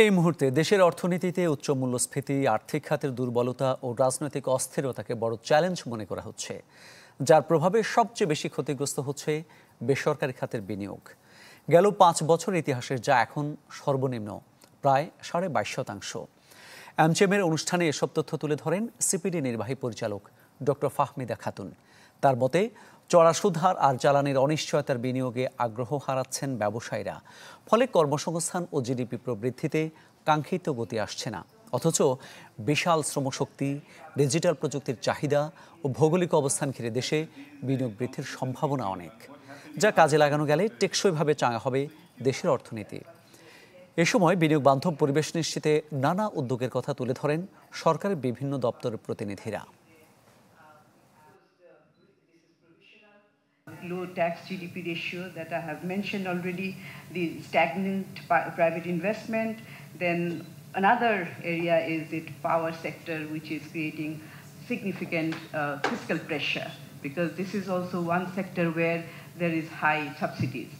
এই মুহূর্তে দেশের অর্থনীতিতে উচ্চ মূল্যস্ফীতি, আর্থিক খাতের দুর্বলতা ও রাজনৈতিক অস্থিরতাকে বড় চ্যালেঞ্জ মনে করা হচ্ছে, যার প্রভাবে সবচেয়ে বেশি ক্ষতিগ্রস্ত হচ্ছে বেসরকারি খাতের বিনিয়োগ। গেল 5 বছর ইতিহাসের যা এখন সর্বনিম্ন প্রায় 22.5%। অ্যামচেমের অনুষ্ঠানে এসব তথ্য তুলে ধরেন সিপিডি নির্বাহী পরিচালক ডক্টর ফাহমিদা খাতুন। তার মতে, চড়া সুদহার আর জ্বালানির অনিশ্চয়তার বিনিয়োগে আগ্রহ হারাচ্ছেন ব্যবসায়ীরা। ফলে কর্মসংস্থান ও জিডিপি প্রবৃদ্ধিতে কাঙ্ক্ষিত গতি আসছে না। অথচ বিশাল শ্রমশক্তি, ডিজিটাল প্রযুক্তির চাহিদা ও ভৌগোলিক অবস্থান ঘিরে দেশে বিনিয়োগ বৃদ্ধির সম্ভাবনা অনেক, যা কাজে লাগানো গেলে টেকসইভাবে চাঙা হবে দেশের অর্থনীতি। এ সময় বিনিয়োগ বান্ধব পরিবেশ নিশ্চিতে নানা উদ্যোগের কথা তুলে ধরেন সরকারের বিভিন্ন দপ্তরের প্রতিনিধিরা। Low tax GDP ratio that I have mentioned already, the stagnant private investment. Then another area is the power sector, which is creating significant fiscal pressure, because this is also one sector where there is high subsidies.